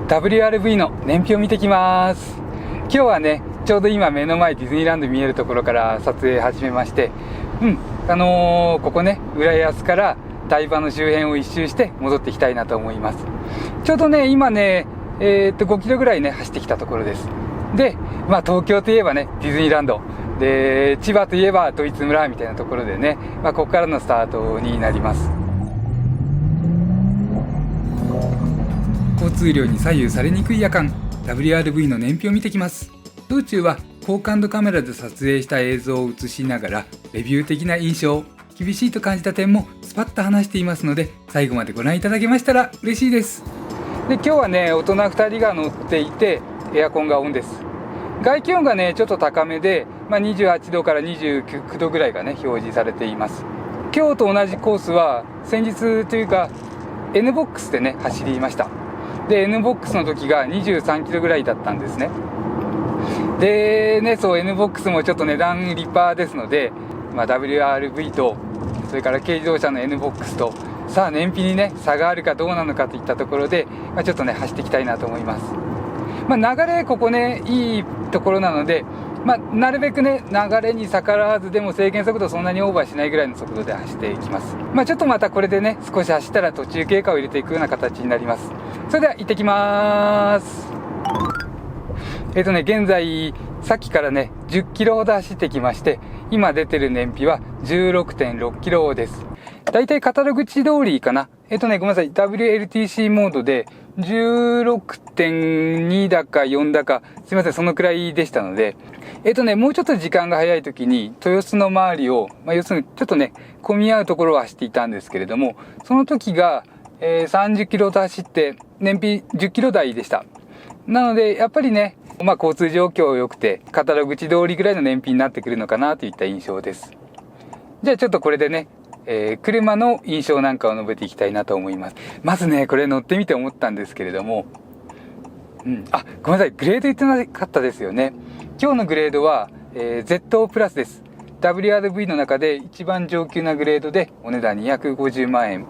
WRV の燃費を見てきます。今日はね、ちょうど今目の前ディズニーランド見えるところから撮影始めまして、ここね、浦安から台場の周辺を一周して戻っていきたいなと思います。ちょうどね、今ね、5キロぐらいね、走ってきたところです。で、東京といえばね、ディズニーランド。で、千葉といえばドイツ村みたいなところでね、ここからのスタートになります。交通量に左右されにくい夜間、WRV の燃費を見てきます。道中は高感度カメラで撮影した映像を映しながらレビュー的な印象、厳しいと感じた点もスパッと話していますので、最後までご覧いただけましたら嬉しいです。で、今日はね、大人2人が乗っていてエアコンがオンです。外気温がねちょっと高めで、28度から29度ぐらいがね表示されています。今日と同じコースは先日というか NBOX でね走りました。で NBOX の時が23キロぐらいだったんですね。でね、そう NBOX もちょっと値段リッパーですので、WRV とそれから軽自動車の NBOX とさあ燃費にね差があるかどうなのかといったところで、ちょっとね走っていきたいなと思います。流れここねいいところなので、なるべくね流れに逆らわず、でも制限速度そんなにオーバーしないぐらいの速度で走っていきます。ちょっとまたこれでね少し走ったら途中経過を入れていくような形になります。それでは行ってきます。現在さっきからね10キロほど走ってきまして、今出てる燃費は 16.6 キロです。だいたいカタログ地通りかな。ごめんなさい、 WLTC モードで 16.2 だか4だか、すいません、そのくらいでしたので、もうちょっと時間が早い時に豊洲の周りを、要するにちょっとね混み合うところを走っていたんですけれども、その時が、30キロと走って燃費10キロ台でした。なのでやっぱりね、交通状況良くてカタログ地通りぐらいの燃費になってくるのかなといった印象です。じゃあちょっとこれでね、車の印象なんかを述べていきたいなと思います。まずね、これ乗ってみて思ったんですけれども、ごめんなさい、グレード言ってなかったですよね。今日のグレードは、ZO プラスです。 WRV の中で一番上級なグレードでお値段250万円。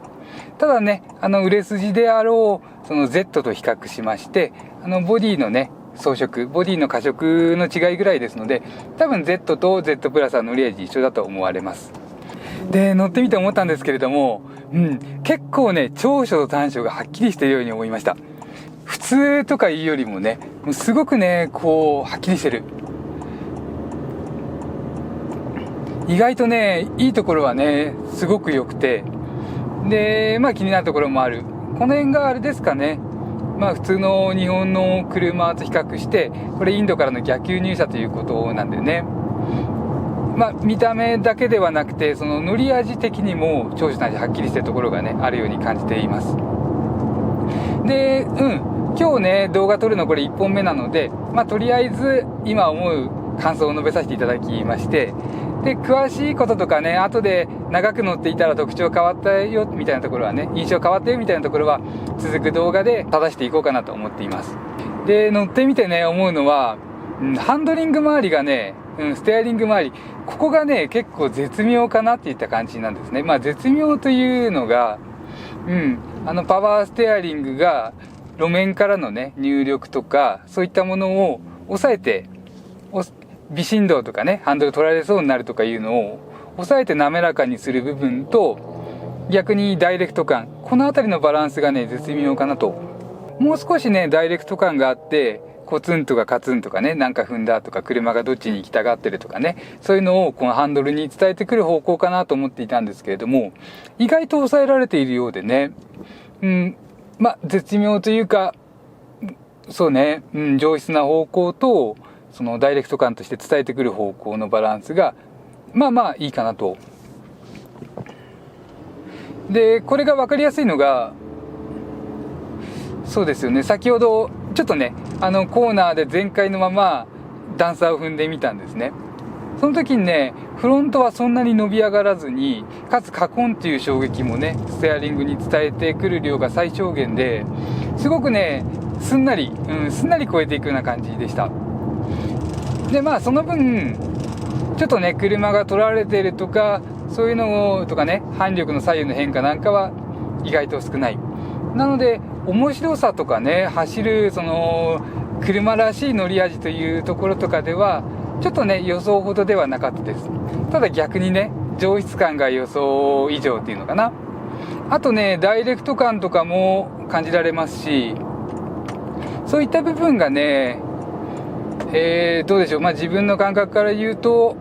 ただね、売れ筋であろうその Z と比較しまして、ボディのね装飾、ボディの加色の違いぐらいですので、多分 Z と Z プラスは乗り味一緒だと思われます。で、乗ってみて思ったんですけれども、結構ね長所と短所がはっきりしているように思いました。普通とかいうよりもね、すごくねこうはっきりしてる。意外とねいいところはねすごく良くて、で気になるところもある。この辺があれですかね、普通の日本の車と比較して、これインドからの逆輸入車ということなんでね、見た目だけではなくてその乗り味的にも長所なしはっきりしてるところがねあるように感じています。で今日ね動画撮るのこれ1本目なので、とりあえず今思う感想を述べさせていただきまして、で詳しいこととかね、後で長く乗っていたら特徴変わったよみたいなところはね、印象変わったよみたいなところは続く動画で正していこうかなと思っています。で乗ってみてね思うのは、ハンドリング周りがね、ステアリング周り、ここがね結構絶妙かなっていった感じなんですね。絶妙というのが、パワーステアリングが路面からのね入力とかそういったものを抑えて、微振動とかねハンドル取られそうになるとかいうのを抑えて滑らかにする部分と、逆にダイレクト感、この辺りのバランスがね絶妙かなと。もう少しねダイレクト感があって、コツンとかカツンとかね、なんか踏んだとか車がどっちに行きたがってるとかね、そういうのをこのハンドルに伝えてくる方向かなと思っていたんですけれども、意外と抑えられているようでね、絶妙というか、そうね、上質な方向とそのダイレクト感として伝えてくる方向のバランスがいいかなと。でこれが分かりやすいのが、そうですよね、先ほどちょっとねコーナーで全開のまま段差を踏んでみたんですね。その時にねフロントはそんなに伸び上がらずに、かつカコンっていう衝撃もねステアリングに伝えてくる量が最小限で、すごくねすんなり超えていくような感じでした。でその分ちょっとね車が取られてるとかそういうのとかね、反力の左右の変化なんかは意外と少ない。なので面白さとかね、走るその車らしい乗り味というところとかではちょっとね予想ほどではなかったです。ただ逆にね上質感が予想以上っていうのかな。あとねダイレクト感とかも感じられますし、そういった部分がね、どうでしょう、自分の感覚から言うと、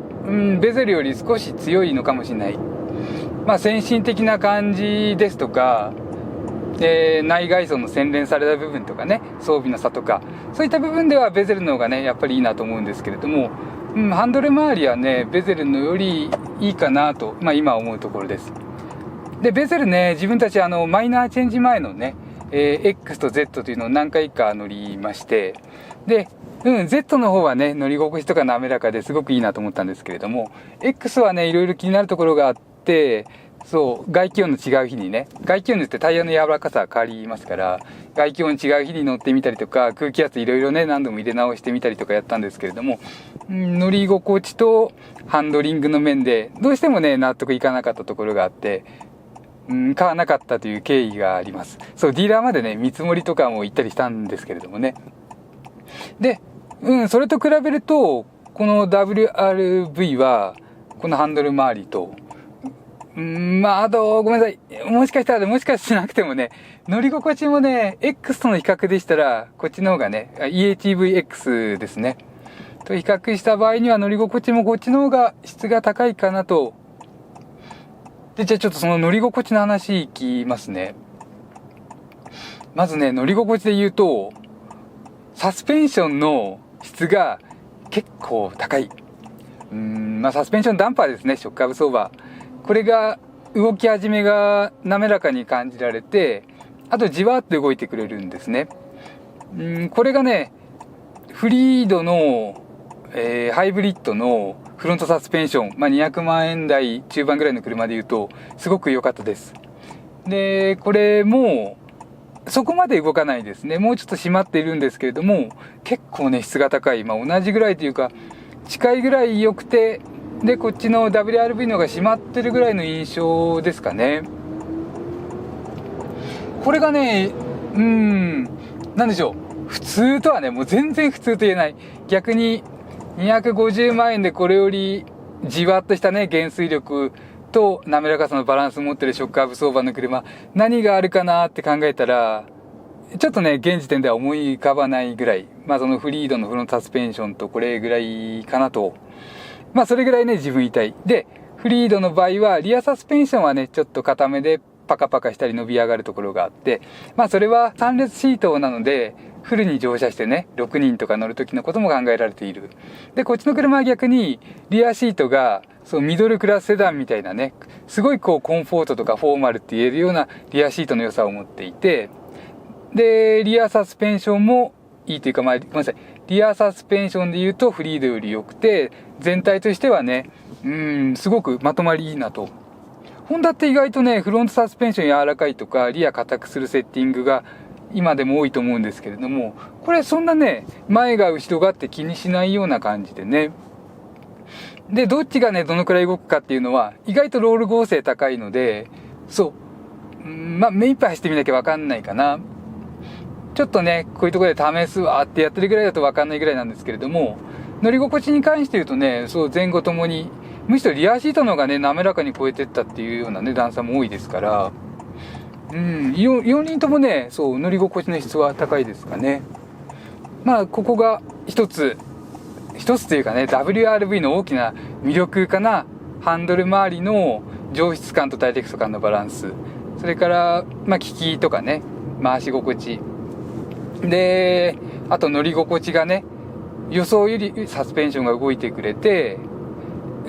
ベゼルより少し強いのかもしれない。先進的な感じですとか、内外装の洗練された部分とかね、装備の差とか、そういった部分ではベゼルの方がねやっぱりいいなと思うんですけれども、ハンドル周りはねベゼルのよりいいかなと、今思うところです。でベゼルね、自分たちマイナーチェンジ前のね、X と Z というのを何回か乗りまして、でZ の方はね乗り心地とか滑らかですごくいいなと思ったんですけれども、 X はねいろいろ気になるところがあって、そう外気温の違う日にね、外気温によってタイヤの柔らかさ変わりますから、外気温違う日に乗ってみたりとか、空気圧いろいろね何度も入れ直してみたりとかやったんですけれども、乗り心地とハンドリングの面でどうしてもね納得いかなかったところがあって、買わなかったという経緯があります。そう、ディーラーまでね見積もりとかも行ったりしたんですけれどもね。でそれと比べるとこの WRV はこのハンドル周りとあとごめんなさい、もしかしてなくてもね、乗り心地もね X との比較でしたらこっちの方がね EHVX ですねと比較した場合には乗り心地もこっちの方が質が高いかなと。でじゃあちょっとその乗り心地の話いきますね。まずね乗り心地で言うとサスペンションの質が結構高い。サスペンションダンパーですね、ショックアブソーバー。これが動き始めが滑らかに感じられて、あとじわっと動いてくれるんですね。これがねフリードの、ハイブリッドのフロントサスペンション、200万円台中盤ぐらいの車で言うとすごく良かったです。でこれもそこまで動かないですね。もうちょっと締まっているんですけれども、結構ね質が高い、同じぐらいというか近いぐらい良くて、でこっちの WRV の方が締まってるぐらいの印象ですかね。これがねなんでしょう、普通とはねもう全然普通と言えない。逆に250万円でこれよりじわっとしたね減衰力と滑らかさのバランスを持ってるショックアブソーバーの車、何があるかなって考えたらちょっとね現時点では思い浮かばないぐらい、そのフリードのフロントサスペンションとこれぐらいかなと。それぐらいね自分言いたい。でフリードの場合はリアサスペンションはねちょっと固めでパカパカしたり伸び上がるところがあって、それは3列シートなのでフルに乗車してね6人とか乗る時のことも考えられている。でこっちの車は逆にリアシートがそうミドルクラスセダンみたいなね、すごいコンフォートとかフォーマルって言えるようなリアシートの良さを持っていて、でリアサスペンションもいいというか、ごめんなさい、リアサスペンションで言うとフリードより良くて、全体としてはねすごくまとまりいいなと。ホンダって意外とねフロントサスペンション柔らかいとかリア硬くするセッティングが今でも多いと思うんですけれども、これそんなね前が後ろがって気にしないような感じでね。でどっちがねどのくらい動くかっていうのは意外とロール剛性高いので、そう目いっぱい走ってみなきゃ分かんないかな。ちょっとねこういうところで試すわってやってるぐらいだと分かんないぐらいなんですけれども、乗り心地に関して言うとね、前後ともにむしろリアシートの方がね滑らかに超えてったっていうようなね段差も多いですから、4輪ともね乗り心地の質は高いですかね。ここが一つというかね WRV の大きな魅力かな。ハンドル周りの上質感とダイレクト感のバランス、それから利きとかね回し心地で、あと乗り心地がね予想よりサスペンションが動いてくれて、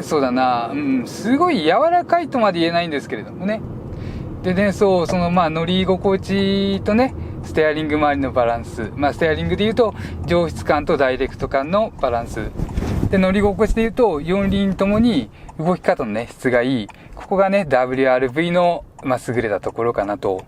そうだな、すごい柔らかいとまで言えないんですけれどもね。でね乗り心地とねステアリング周りのバランス、ステアリングでいうと上質感とダイレクト感のバランスで、乗り心地でいうと4輪ともに動き方のね質がいい。ここがね WRV の優れたところかなと。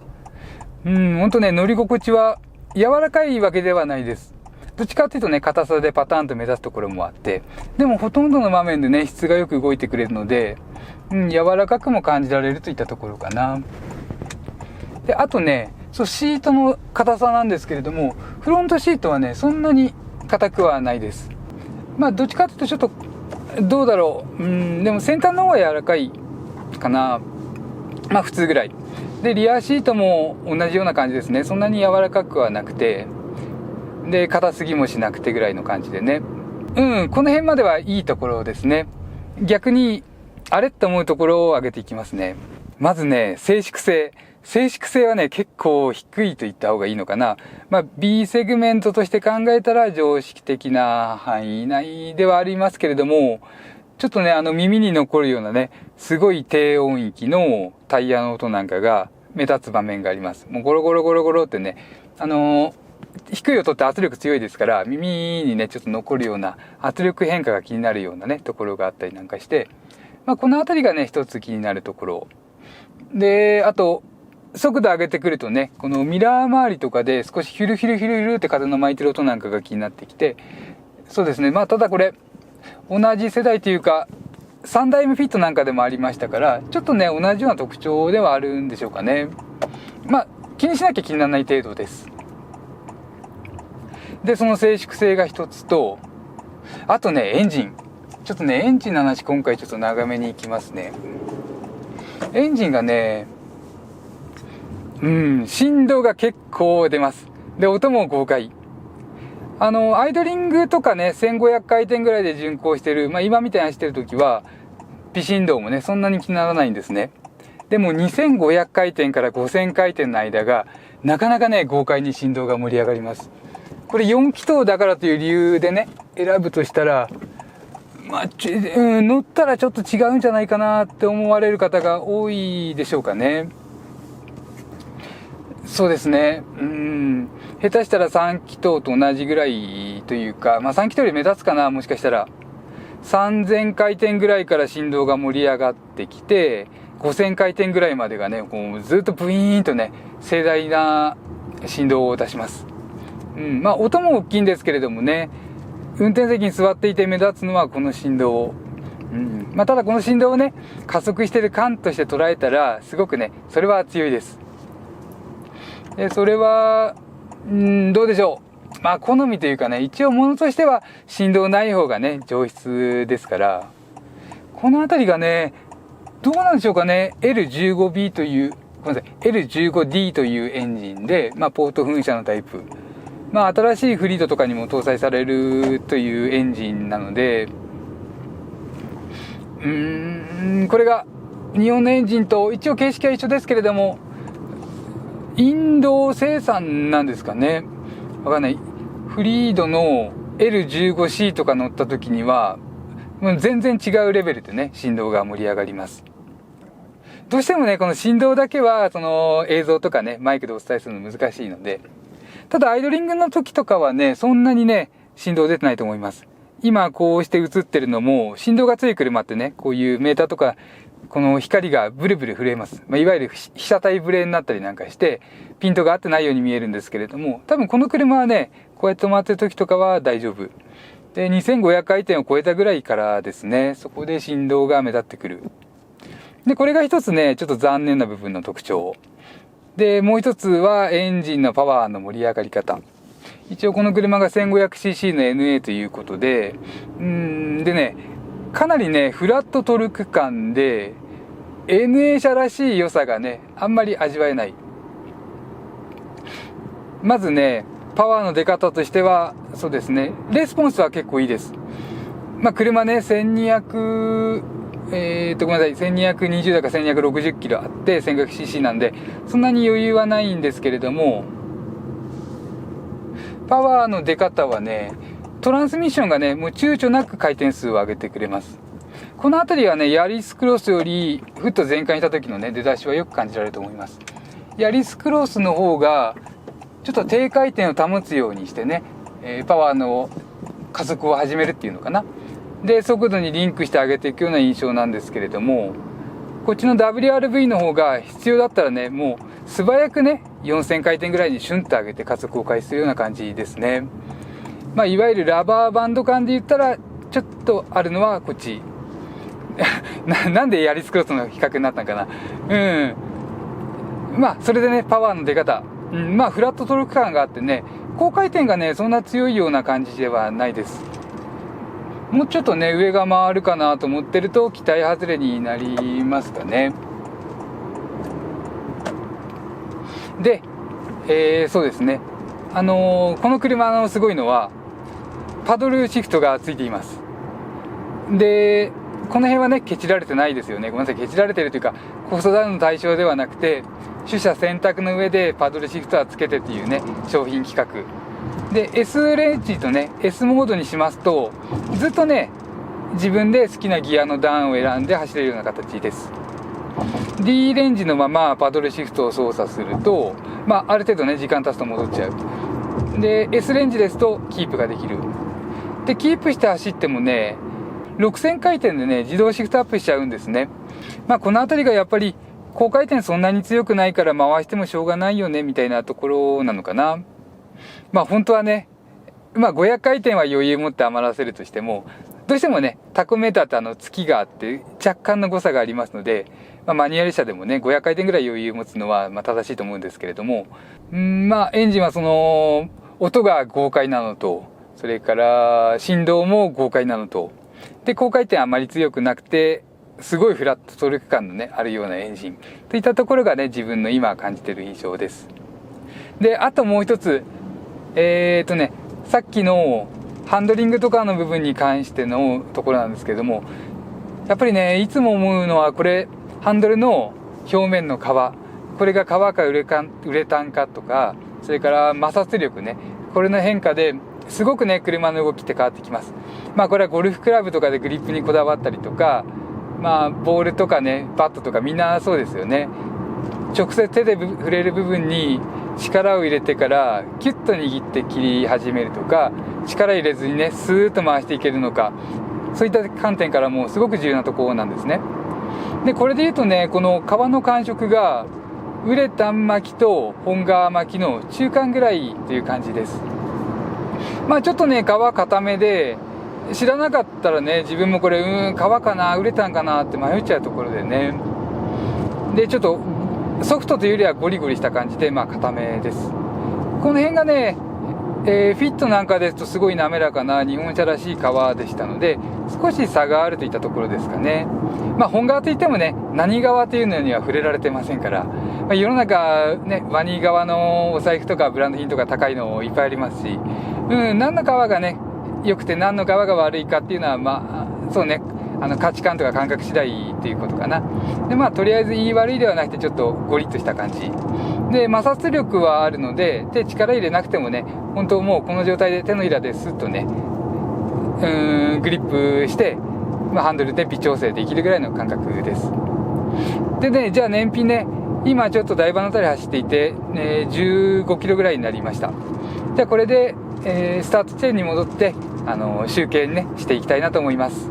ほんとね乗り心地は柔らかいわけではないです。どっちかっていうとね硬さでパターンと目指すところもあって、でもほとんどの場面でね質がよく動いてくれるので、柔らかくも感じられるといったところかな。であとねそう、シートの硬さなんですけれども、フロントシートはねそんなに硬くはないです。まあどっちかというとちょっとどうだろう、でも先端の方は柔らかいかな。まあ普通ぐらいで、リアシートも同じような感じですね。そんなに柔らかくはなくて、で硬すぎもしなくてぐらいの感じでね、この辺まではいいところですね。逆にあれって思うところを上げていきますね。まずね、静粛性はね結構低いと言った方がいいのかな。まあ B セグメントとして考えたら常識的な範囲内ではありますけれども、ちょっとね耳に残るようなねすごい低音域のタイヤの音なんかが目立つ場面があります。もうゴロゴロゴロゴロってね、低い音って圧力強いですから、耳にねちょっと残るような圧力変化が気になるようなねところがあったりなんかして、まあこの辺りがね一つ気になるところで、あと速度上げてくるとね、このミラー周りとかで少しヒュルヒュルヒュルヒュルって風の巻いてる音なんかが気になってきて、そうですね、まあただこれ同じ世代というか3代目フィットなんかでもありましたから、ちょっとね同じような特徴ではあるんでしょうかね。まあ気にしなきゃ気にならない程度です。でその静粛性が一つと、あとねエンジン、ちょっとねエンジンの話今回ちょっと長めにいきますね。エンジンがね振動が結構出ます。で音も豪快。アイドリングとかね1500回転ぐらいで巡航してる、まあ今みたいに走ってる時は微振動もねそんなに気にならないんですね。でも2500回転から5000回転の間がなかなかね豪快に振動が盛り上がります。これ4気筒だからという理由でね選ぶとしたら、まあ乗ったらちょっと違うんじゃないかなって思われる方が多いでしょうかね。そうですね、下手したら3気筒と同じぐらいというか、まあ3気筒より目立つかな、もしかしたら3000回転ぐらいから振動が盛り上がってきて、5000回転ぐらいまでがねこうずっとブイーンとね盛大な振動を出します。まあ音も大きいんですけれどもね、運転席に座っていて目立つのはこの振動、まあただこの振動をね加速してる感として捉えたらすごくねそれは強いです。でそれはどうでしょう、まあ好みというかね、一応ものとしては振動ない方がね上質ですから、この辺りがねどうなんでしょうかね。 L15B というごめんなさい L15D というエンジンで、まあポート噴射のタイプ、まあ新しいフリードとかにも搭載されるというエンジンなので、これが日本のエンジンと一応形式は一緒ですけれども、インド生産なんですかね、わかんない。フリードの L15C とか乗った時にはもう全然違うレベルでね振動が盛り上がります。どうしてもねこの振動だけはその映像とかねマイクでお伝えするの難しいので、ただアイドリングの時とかはねそんなにね振動出てないと思います。今こうして映ってるのも振動が強い車ってね、こういうメーターとかこの光がブルブル震えます。いわゆる被写体ブレになったりなんかしてピントが合ってないように見えるんですけれども、多分この車はねこうやって止まってる時とかは大丈夫で、2500回転を超えたぐらいからですね、そこで振動が目立ってくる。でこれが一つねちょっと残念な部分の特徴で、もう一つはエンジンのパワーの盛り上がり方。一応この車が 1500cc の NA ということで、でねかなりねフラットトルク感で NA 車らしい良さがねあんまり味わえない。まずねパワーの出方としてはそうですね、レスポンスは結構いいです。まあ車ね1200ごめんなさい1220だか1260キロあって 1500cc なんでそんなに余裕はないんですけれども、パワーの出方はねトランスミッションがねもう躊躇なく回転数を上げてくれます。この辺りはねヤリスクロスよりフッと全開した時のね出だしはよく感じられると思います。ヤリスクロスの方がちょっと低回転を保つようにしてね、パワーの加速を始めるっていうのかな、で速度にリンクして上げていくような印象なんですけれども、こっちの WRV の方が必要だったらねもう素早くね4000回転ぐらいにシュンと上げて加速を開始するような感じですね。まあいわゆるラバーバンド感で言ったらちょっとあるのはこっちなんでヤリスクロスの比較になったのかな。まあそれでねパワーの出方まあフラットトルク感があってね、高回転がねそんな強いような感じではないです。もうちょっとね上が回るかなと思ってると期待外れになりますかね。で、そうですね、この車のすごいのはパドルシフトがついています。でこの辺はねケチられてないですよね。ごめんなさい、ケチられてるというかコストダウンの対象ではなくて、取捨選択の上でパドルシフトはつけてっていうね商品企画で、 S レンジとね S モードにしますとずっとね自分で好きなギアの段を選んで走れるような形です。 D レンジのままパドルシフトを操作すると、ある程度ね時間経つと戻っちゃう。で S レンジですとキープができる。でキープして走ってもね6000回転でね自動シフトアップしちゃうんですね。この辺りがやっぱり高回転そんなに強くないから回してもしょうがないよねみたいなところなのかな。本当はね、500回転は余裕持って余らせるとしても、どうしてもねタコメーターって月があって若干の誤差がありますので、マニュアル車でもね500回転ぐらい余裕持つのは正しいと思うんですけれども、エンジンはその音が豪快なのと、それから振動も豪快なのと、で高回転あまり強くなくてすごいフラットトルク感のねあるようなエンジンといったところがね自分の今感じている印象です。であともう一つさっきのハンドリングとかの部分に関してのところなんですけれども、やっぱりねいつも思うのはこれハンドルの表面の皮、これが革かウレタンかとか、それから摩擦力ね、これの変化ですごくね車の動きって変わってきます。これはゴルフクラブとかでグリップにこだわったりとか、ボールとかねバットとかみんなそうですよね。直接手で触れる部分に力を入れてからキュッと握って切り始めるとか、力入れずにねスーッと回していけるのか、そういった観点からもすごく重要なところなんですね。でこれでいうとね、この皮の感触がウレタン巻きと本革巻きの中間ぐらいという感じです。ちょっとね皮固めで、知らなかったらね自分もこれ皮かなウレタンかなって迷っちゃうところでね、でちょっとソフトというよりはゴリゴリした感じで固めです。この辺がね、フィットなんかですとすごい滑らかな日本車らしい革でしたので、少し差があるといったところですかね。本革といってもね何革というのには触れられてませんから、世の中ねワニ革のお財布とかブランド品とか高いのいっぱいありますし、何の革がね良くて何の革が悪いかっていうのはそうね価値観とか感覚次第っていうことかな。でとりあえず言い悪いではなくてちょっとゴリッとした感じで、摩擦力はあるので手力入れなくてもね本当もうこの状態で手のひらでスッとねグリップして、ハンドルで微調整できるぐらいの感覚です。でね、じゃあ燃費ね、今ちょっと台場の辺り走っていて、15キロぐらいになりました。じゃあこれで、スタート地点に戻って集計ねしていきたいなと思います。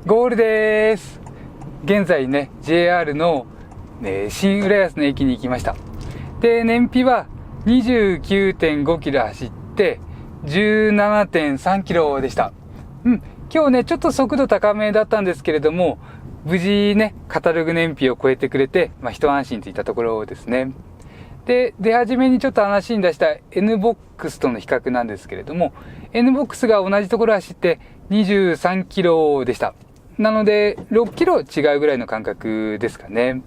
ゴールです。現在ね JR の、新浦安の駅に行きました。で燃費は 29.5 キロ走って17.3 キロでした。今日ねちょっと速度高めだったんですけれども、無事ねカタログ燃費を超えてくれて、一安心といったところですね。で出始めにちょっと話に出した NBOX との比較なんですけれども、 NBOX が同じところ走って23キロでした。なので6キロ違うぐらいの感覚ですかね。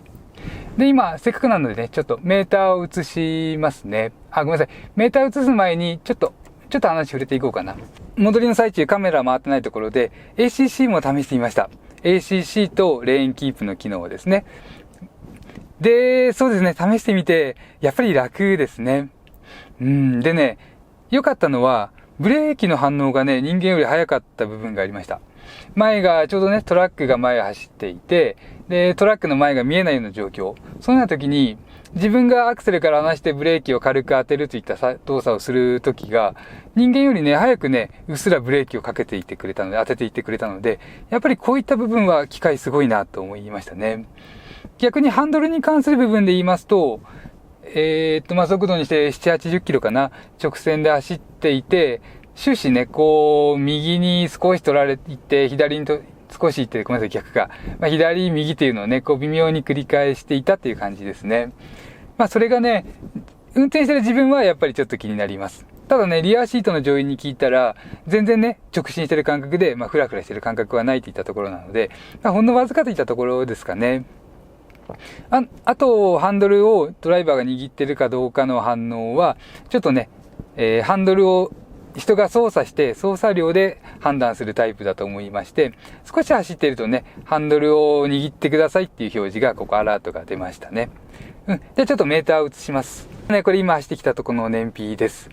で今せっかくなのでねちょっとメーターを映しますね。ごめんなさい、メーター映す前にちょっと話触れていこうかな。戻りの最中カメラ回ってないところで ACC も試してみました。 ACC とレーンキープの機能ですね。でそうですね、試してみてやっぱり楽ですね。でね良かったのはブレーキの反応がね人間より早かった部分がありました。前がちょうどねトラックが前を走っていて、でトラックの前が見えないような状況、そんな時に自分がアクセルから離してブレーキを軽く当てるといった動作をする時が人間よりね早くねうっすらブレーキをかけていってくれたので、当てていってくれたので、やっぱりこういった部分は機械すごいなと思いましたね。逆にハンドルに関する部分で言いますと、速度にして7、80キロかな、直線で走っていて、終始ね、こう、右に少し取られていって、左に少し行って、ごめんなさい、逆か。左、右っていうのをね、こう微妙に繰り返していたっていう感じですね。それがね、運転してる自分はやっぱりちょっと気になります。ただね、リアシートの乗員に聞いたら、全然ね、直進してる感覚で、フラフラしてる感覚はないといったところなので、ほんのわずかといったところですかね。あと、ハンドルをドライバーが握ってるかどうかの反応は、ちょっとね、ハンドルを人が操作して操作量で判断するタイプだと思いまして、少し走っているとね、ハンドルを握ってくださいっていう表示が、ここアラートが出ましたね。じゃあちょっとメーターを映します。これ今走ってきたところの燃費です。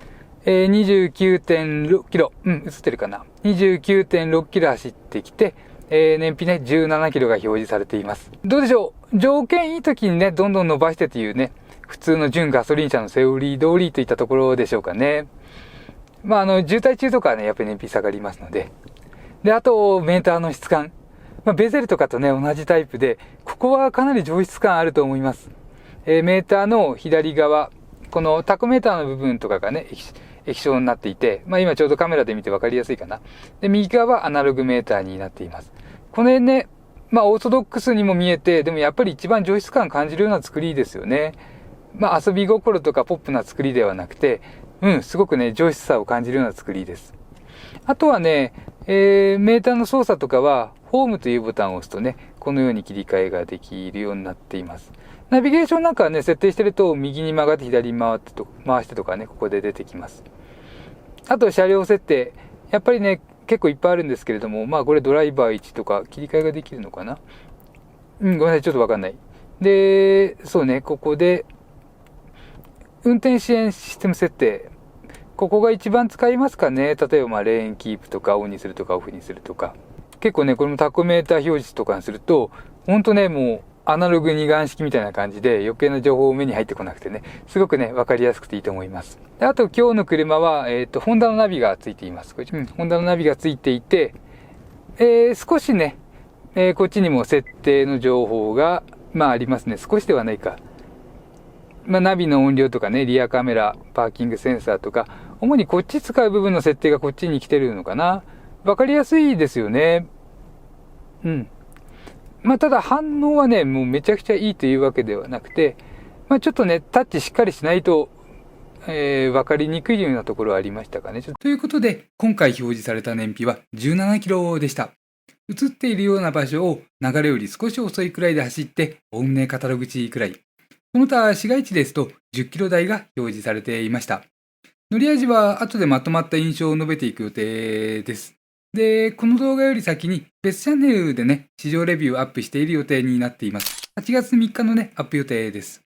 29.6 キロ。映ってるかな。29.6 キロ走ってきて、燃費ね、17キロが表示されています。どうでしょう？条件いい時にね、どんどん伸ばしてというね、普通の純ガソリン車のセオリー通りといったところでしょうかね。渋滞中とかはね、やっぱり燃費下がりますので。で、あと、メーターの質感。ベゼルとかとね、同じタイプで、ここはかなり上質感あると思います。メーターの左側、このタコメーターの部分とかがね、液晶になっていて、今ちょうどカメラで見て分かりやすいかな。で、右側はアナログメーターになっています。この辺ね、オーソドックスにも見えて、でもやっぱり一番上質感感じるような作りですよね。遊び心とかポップな作りではなくて、すごくね、上質さを感じるような作りです。あとはね、メーターの操作とかは、ホームというボタンを押すとね、このように切り替えができるようになっています。ナビゲーションなんかはね、設定してると、右に曲がって左に回してとかね、ここで出てきます。あと、車両設定。やっぱりね、結構いっぱいあるんですけれども、これドライバー1とか切り替えができるのかな？ごめんなさい、ちょっとわかんない。で、そうね、ここで、運転支援システム設定。ここが一番使いますかね。例えばレーンキープとかオンにするとかオフにするとか。結構ね、これもタコメーター表示とかにすると、ほんとね、もうアナログ二眼式みたいな感じで余計な情報目に入ってこなくてね、すごくね、わかりやすくていいと思います。で、あと今日の車は、ホンダのナビがついています。ホンダのナビがついていて、少しね、こっちにも設定の情報が、ありますね。少しではないか。ナビの音量とかね、リアカメラ、パーキングセンサーとか、主にこっち使う部分の設定がこっちに来てるのかな。わかりやすいですよね。ただ反応はね、もうめちゃくちゃいいというわけではなくて、ちょっとね、タッチしっかりしないと、わかりにくいようなところはありましたかね。ということで、今回表示された燃費は17キロでした。映っているような場所を流れより少し遅いくらいで走って、おおむねカタログ値くらい。その他、市街地ですと10キロ台が表示されていました。乗り味は後でまとまった印象を述べていく予定です。で、この動画より先に別チャンネルでね、試乗レビューをアップしている予定になっています。8月3日のね、アップ予定です。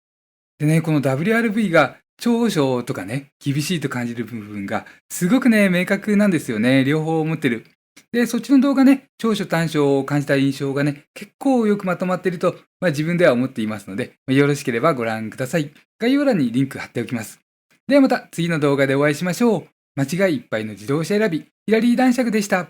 でね、この WRV が長所とかね、厳しいと感じる部分がすごくね、明確なんですよね。両方持ってる。で、そっちの動画ね、長所短所を感じた印象がね、結構よくまとまっていると、自分では思っていますので、よろしければご覧ください。概要欄にリンク貼っておきます。ではまた次の動画でお会いしましょう。間違いいっぱいの自動車選び、ヒラリー男爵でした。